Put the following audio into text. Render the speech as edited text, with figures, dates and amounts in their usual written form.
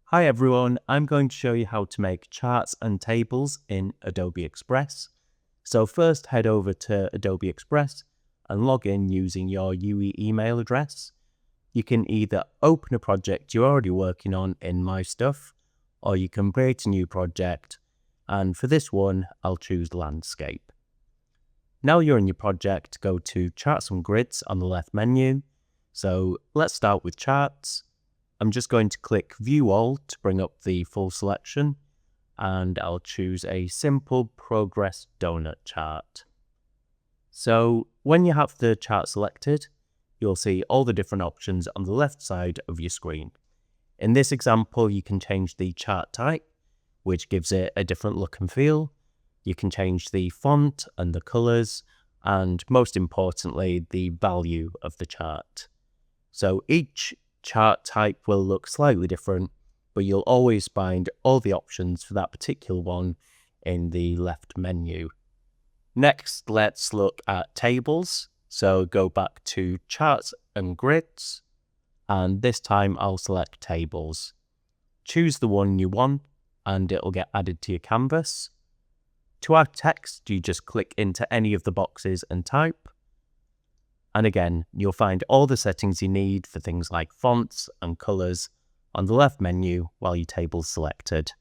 Hi everyone, I'm going to show you how to make charts and tables in Adobe Express. So first head over to Adobe Express and log in using your UE email address. You can either open a project you're already working on in My Stuff, or you can create a new project, and for this one I'll choose Landscape. Now you're in your project, go to Charts and Grids on the left menu. So let's start with Charts. I'm just going to click View All to bring up the full selection, and I'll choose a simple progress donut chart. So when you have the chart selected, you'll see all the different options on the left side of your screen. In this example, you can change the chart type, which gives it a different look and feel. You can change the font and the colors, and most importantly, the value of the chart. So each chart type will look slightly different, but you'll always find all the options for that particular one in the left menu. Next, let's look at tables. So go back to Charts and Grids, and this time I'll select Tables. Choose the one you want, and it'll get added to your canvas. To add text, you just click into any of the boxes and type. And again, you'll find all the settings you need for things like fonts and colors on the left menu while your table's selected.